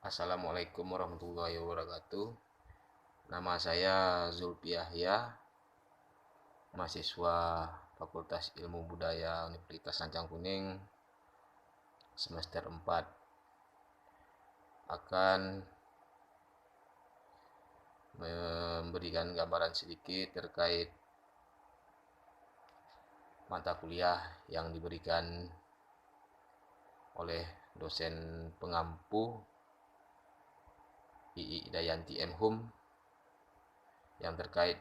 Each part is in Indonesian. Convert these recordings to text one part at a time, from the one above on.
Assalamualaikum warahmatullahi wabarakatuh. Nama saya Zulfi Yahya, mahasiswa Fakultas Ilmu Budaya Universitas Sancang Kuning semester 4. Akan memberikan gambaran sedikit terkait mata kuliah yang diberikan oleh dosen pengampu II Dayanti M.Hum yang terkait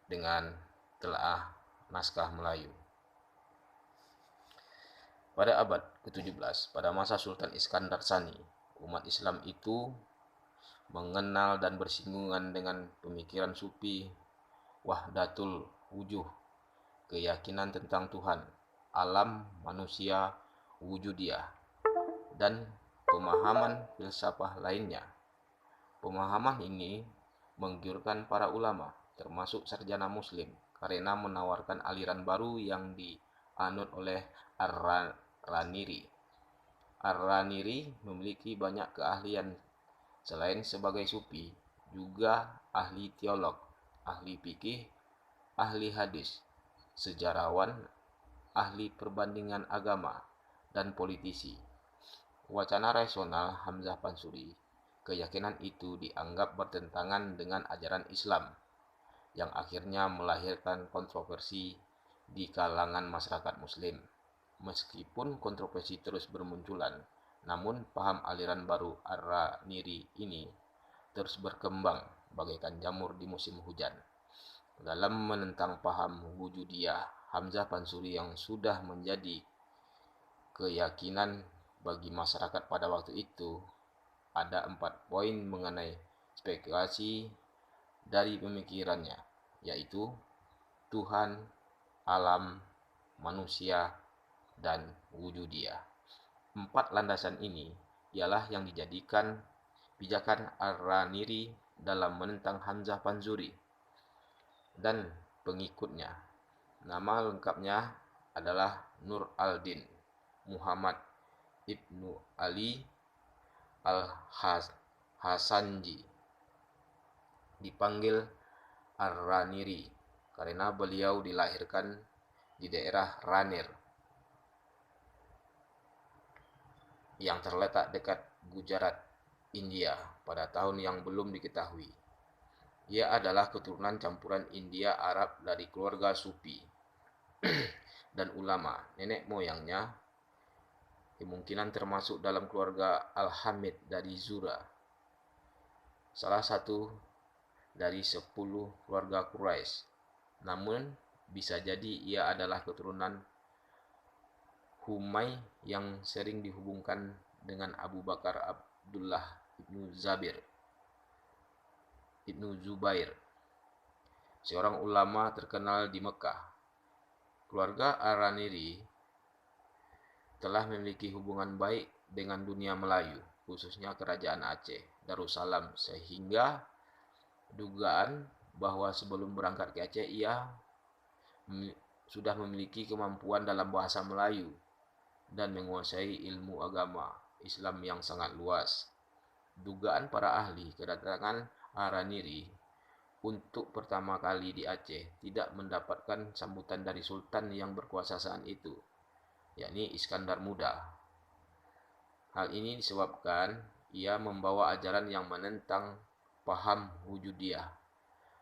dengan telaah naskah Melayu. Pada abad ke-17, pada masa Sultan Iskandar Sani, umat Islam itu mengenal dan bersinggungan dengan pemikiran sufi wahdatul wujuh, keyakinan tentang Tuhan, alam, manusia, wujudiyah, dan pemahaman filsafah lainnya. Pemahaman ini menggiurkan para ulama, termasuk sarjana muslim, karena menawarkan aliran baru yang dianut oleh Ar-Raniri. Ar-Raniri memiliki banyak keahlian. Selain sebagai sufi, juga ahli teolog, ahli fikih, ahli hadis, sejarawan, ahli perbandingan agama, dan politisi. Wacana rasional Hamzah Pansuri, keyakinan itu dianggap bertentangan dengan ajaran Islam, yang akhirnya melahirkan kontroversi di kalangan masyarakat muslim. Meskipun kontroversi terus bermunculan, namun paham aliran baru Ar-Raniri ini terus berkembang bagaikan jamur di musim hujan. Dalam menentang paham wujudiyah Hamzah Pansuri yang sudah menjadi keyakinan bagi masyarakat pada waktu itu, ada 4 poin mengenai spekulasi dari pemikirannya, yaitu Tuhan, alam, manusia, dan wujudiyah. 4 landasan ini ialah yang dijadikan pijakan Ar-Raniri dalam menentang Hamzah Pansuri dan pengikutnya. Nama lengkapnya adalah Nur al-Din Muhammad Ibnu Ali Al-Hasanji, dipanggil Ar-Raniri karena beliau dilahirkan di daerah Ranir yang terletak dekat Gujarat, India pada tahun yang belum diketahui. Ia adalah keturunan campuran India Arab dari keluarga sufi dan ulama. Nenek moyangnya kemungkinan termasuk dalam keluarga Al-Hamid dari Zura, salah satu dari 10 keluarga Quraisy. Namun bisa jadi ia adalah keturunan Humay yang sering dihubungkan dengan Abu Bakar Abdullah Ibnu Zubair, seorang ulama terkenal di Mekah. Keluarga Ar-Raniri telah memiliki hubungan baik dengan dunia Melayu, khususnya Kerajaan Aceh, Darussalam, sehingga dugaan bahwa sebelum berangkat ke Aceh ia sudah memiliki kemampuan dalam bahasa Melayu dan menguasai ilmu agama Islam yang sangat luas. Dugaan para ahli kedatangan Ar-Raniri untuk pertama kali di Aceh tidak mendapatkan sambutan dari sultan yang berkuasa saat itu, yakni Iskandar Muda. Hal ini disebabkan ia membawa ajaran yang menentang paham wujudiyah,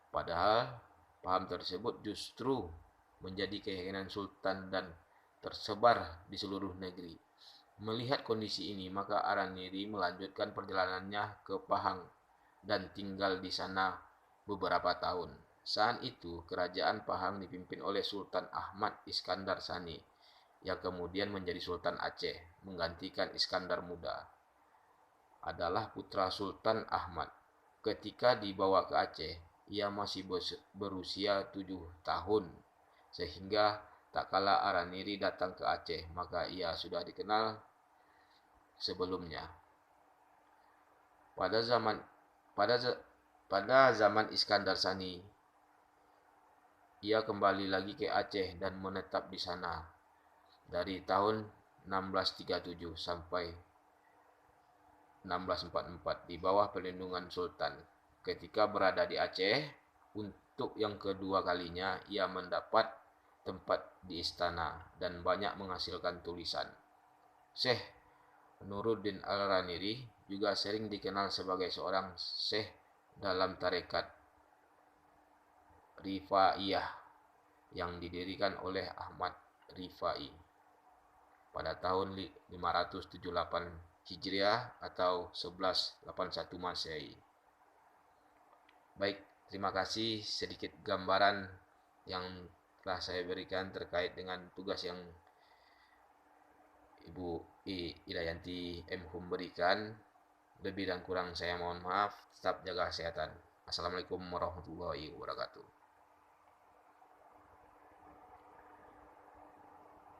padahal paham tersebut justru menjadi keyakinan sultan dan tersebar di seluruh negeri. Melihat kondisi ini, maka Ar-Raniri melanjutkan perjalanannya ke Pahang dan tinggal di sana beberapa tahun. Saat itu, kerajaan Pahang dipimpin oleh Sultan Ahmad Iskandar Sani, yang kemudian menjadi Sultan Aceh, menggantikan Iskandar Muda. Adalah putra Sultan Ahmad. Ketika dibawa ke Aceh, ia masih berusia 7 tahun, sehingga tak kala Ar-Raniri datang ke Aceh, maka ia sudah dikenal sebelumnya. Pada zaman Iskandar Sani, ia kembali lagi ke Aceh dan menetap di sana dari tahun 1637 sampai 1644 di bawah perlindungan Sultan. Ketika berada di Aceh, untuk yang kedua kalinya ia mendapat tempat di istana dan banyak menghasilkan tulisan. Syekh Nuruddin Al-Raniri juga sering dikenal sebagai seorang syekh dalam tarekat Rifaiyah yang didirikan oleh Ahmad Rifai pada tahun 578 Hijriah atau 1181 Masehi. Baik, terima kasih sedikit gambaran yang telah saya berikan terkait dengan tugas yang Ibu Idayanti M. Hum berikan. Lebih dan kurang saya mohon maaf. Tetap jaga kesehatan. Assalamualaikum warahmatullahi wabarakatuh.